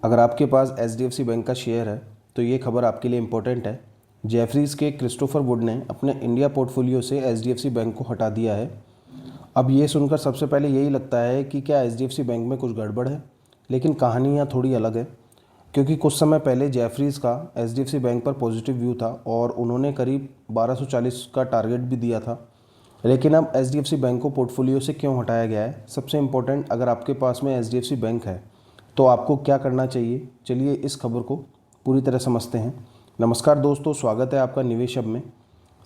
अगर आपके पास HDFC bank का शेयर है तो ये खबर आपके लिए इम्पोर्टेंट है। जेफरीज के क्रिस्टोफर वुड ने अपने इंडिया पोर्टफोलियो से एचडीएफसी बैंक को हटा दिया है। अब ये सुनकर सबसे पहले यही लगता है कि क्या एचडीएफसी बैंक में कुछ गड़बड़ है, लेकिन कहानी यहाँ थोड़ी अलग है। क्योंकि कुछ समय पहले जेफरीज का एचडीएफसी बैंक पर पॉजिटिव व्यू था और उन्होंने करीब 1240 का टारगेट भी दिया था। लेकिन अब एचडीएफसी बैंक को पोर्टफोलियो से क्यों हटाया गया है, सबसे इम्पोर्टेंट, अगर आपके पास में एचडीएफसी बैंक है तो आपको क्या करना चाहिए, चलिए इस खबर को पूरी तरह समझते हैं। नमस्कार दोस्तों, स्वागत है आपका निवेश हब में।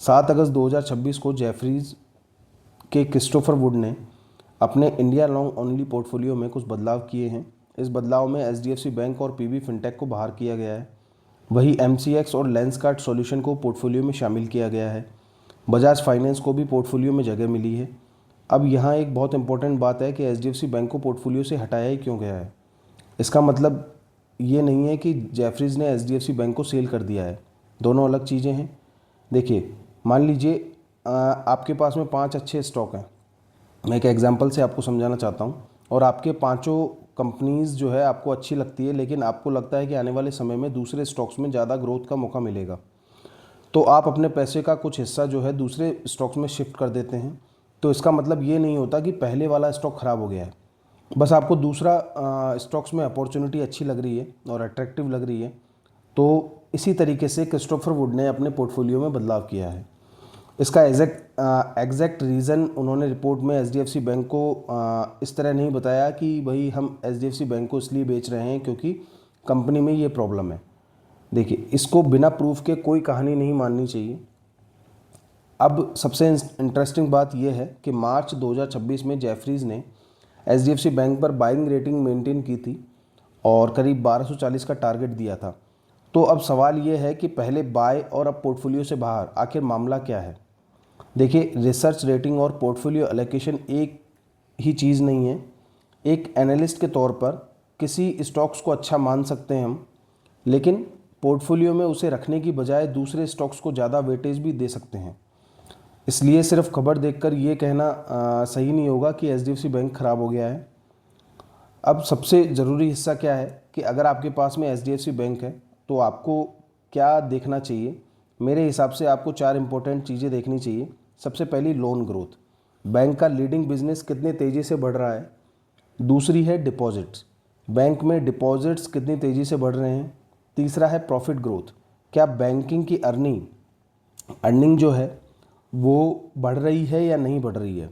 7 अगस्त 2026 को जेफरीज के क्रिस्टोफर वुड ने अपने इंडिया लॉन्ग ओनली पोर्टफोलियो में कुछ बदलाव किए हैं। इस बदलाव में एचडीएफसी बैंक और पीबी फिनटेक को बाहर किया गया है। वही एमसीएक्स और लेंसकार्ट सॉल्यूशन को पोर्टफोलियो में शामिल किया गया है। बजाज फाइनेंस को भी पोर्टफोलियो में जगह मिली है। अब यहाँ एक बहुत इंपॉर्टेंट बात है कि एचडीएफसी बैंक को पोर्टफोलियो से हटाया ही क्यों गया है। इसका मतलब ये नहीं है कि जेफरीज ने एचडीएफसी बैंक को सेल कर दिया है, दोनों अलग चीज़ें हैं। देखिए, मान लीजिए आपके पास में 5 अच्छे स्टॉक हैं। मैं एक एग्जांपल से आपको समझाना चाहता हूँ। और आपके पांचों कंपनीज़ जो है आपको अच्छी लगती है, लेकिन आपको लगता है कि आने वाले समय में दूसरे स्टॉक्स में ज़्यादा ग्रोथ का मौका मिलेगा, तो आप अपने पैसे का कुछ हिस्सा जो है दूसरे स्टॉक्स में शिफ्ट कर देते हैं। तो इसका मतलब ये नहीं होता कि पहले वाला स्टॉक ख़राब हो गया है, बस आपको दूसरा स्टॉक्स में अपॉर्चुनिटी अच्छी लग रही है और अट्रैक्टिव लग रही है। तो इसी तरीके से क्रिस्टोफर वुड ने अपने पोर्टफोलियो में बदलाव किया है। इसका एग्जैक्ट रीज़न उन्होंने रिपोर्ट में एचडीएफसी बैंक को इस तरह नहीं बताया कि भाई हम एचडीएफसी बैंक को इसलिए बेच रहे हैं क्योंकि कंपनी में ये प्रॉब्लम है। देखिए, इसको बिना प्रूफ के कोई कहानी नहीं माननी चाहिए। अब सबसे इंटरेस्टिंग बात यह है कि मार्च 2026 में जेफरीज ने एचडीएफसी बैंक पर बाइंग रेटिंग मेंटेन की थी और करीब 1240 का टारगेट दिया था। तो अब सवाल ये है कि पहले बाय और अब पोर्टफोलियो से बाहर, आखिर मामला क्या है। देखिए, रिसर्च रेटिंग और पोर्टफोलियो एलोकेशन एक ही चीज़ नहीं है। एक एनालिस्ट के तौर पर किसी स्टॉक्स को अच्छा मान सकते हैं हम, लेकिन पोर्टफोलियो में उसे रखने की बजाय दूसरे स्टॉक्स को ज़्यादा वेटेज भी दे सकते हैं। इसलिए सिर्फ खबर देखकर ये कहना सही नहीं होगा कि एचडीएफसी बैंक ख़राब हो गया है। अब सबसे ज़रूरी हिस्सा क्या है कि अगर आपके पास में एचडीएफसी बैंक है तो आपको क्या देखना चाहिए। मेरे हिसाब से आपको 4 इंपॉर्टेंट चीज़ें देखनी चाहिए। सबसे पहली, लोन ग्रोथ, बैंक का लीडिंग बिजनेस कितने तेज़ी से बढ़ रहा है। दूसरी है डिपॉजिट्स, बैंक में डिपॉजिट्स कितनी तेज़ी से बढ़ रहे हैं। तीसरा है प्रॉफिट ग्रोथ, क्या बैंकिंग की अर्निंग जो है वो बढ़ रही है या नहीं बढ़ रही है,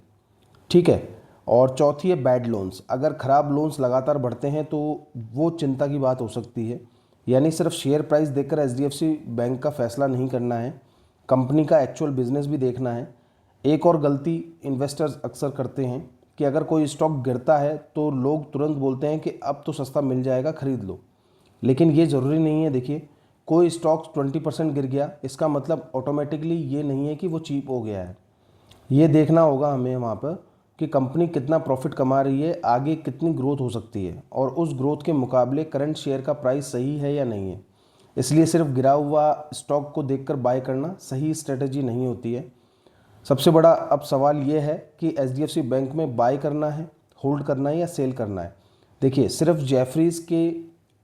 ठीक है। और चौथी है बैड लोन्स, अगर ख़राब लोन्स लगातार बढ़ते हैं तो वो चिंता की बात हो सकती है। यानी सिर्फ शेयर प्राइस देखकर एचडीएफसी बैंक का फैसला नहीं करना है, कंपनी का एक्चुअल बिजनेस भी देखना है। एक और गलती इन्वेस्टर्स अक्सर करते हैं कि अगर कोई स्टॉक गिरता है तो लोग तुरंत बोलते हैं कि अब तो सस्ता मिल जाएगा, ख़रीद लो। लेकिन ये ज़रूरी नहीं है। देखिए, कोई स्टॉक 20% गिर गया, इसका मतलब ऑटोमेटिकली ये नहीं है कि वो चीप हो गया है। ये देखना होगा हमें वहाँ पर कि कंपनी कितना प्रॉफिट कमा रही है, आगे कितनी ग्रोथ हो सकती है और उस ग्रोथ के मुकाबले करंट शेयर का प्राइस सही है या नहीं है। इसलिए सिर्फ गिरा हुआ स्टॉक को देखकर बाय करना सही स्ट्रेटजी नहीं होती है। सबसे बड़ा अब सवाल ये है कि एचडीएफसी बैंक में बाय करना है, होल्ड करना है या सेल करना है। देखिए, सिर्फ जेफरीज के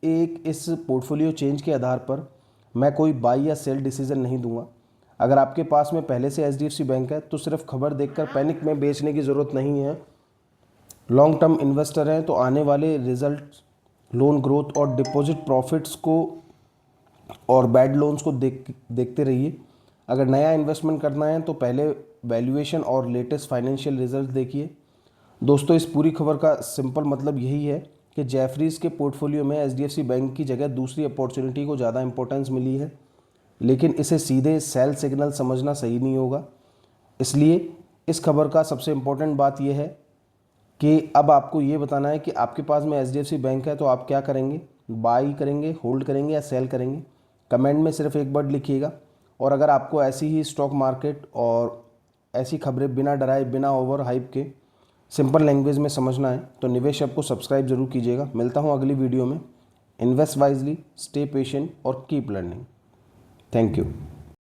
एक इस पोर्टफोलियो चेंज के आधार पर मैं कोई बाय या सेल डिसीजन नहीं दूंगा। अगर आपके पास में पहले से एचडीएफसी बैंक है तो सिर्फ खबर देखकर पैनिक में बेचने की ज़रूरत नहीं है। लॉन्ग टर्म इन्वेस्टर हैं तो आने वाले रिजल्ट, लोन ग्रोथ और डिपॉजिट प्रॉफिट्स को और बैड लोन्स को देखते रहिए। अगर नया इन्वेस्टमेंट करना है तो पहले वैल्यूएशन और लेटेस्ट फाइनेंशियल रिजल्ट देखिए। दोस्तों, इस पूरी खबर का सिंपल मतलब यही है कि जेफरीज के पोर्टफोलियो में एचडीएफसी बैंक की जगह दूसरी अपॉर्चुनिटी को ज़्यादा इंपॉर्टेंस मिली है, लेकिन इसे सीधे सेल सिग्नल समझना सही नहीं होगा। इसलिए इस खबर का सबसे इम्पोर्टेंट बात यह है कि अब आपको ये बताना है कि आपके पास में एचडीएफसी बैंक है तो आप क्या करेंगे, बाई करेंगे, होल्ड करेंगे या सेल करेंगे। कमेंट में सिर्फ एक वर्ड लिखिएगा। और अगर आपको ऐसी ही स्टॉक मार्केट और ऐसी खबरें बिना डराए, बिना ओवर हाइप के सिंपल लैंग्वेज में समझना है तो निवेश ऐप को सब्सक्राइब जरूर कीजिएगा। मिलता हूँ अगली वीडियो में। इन्वेस्ट वाइजली, स्टे पेशेंट और कीप लर्निंग। Thank you.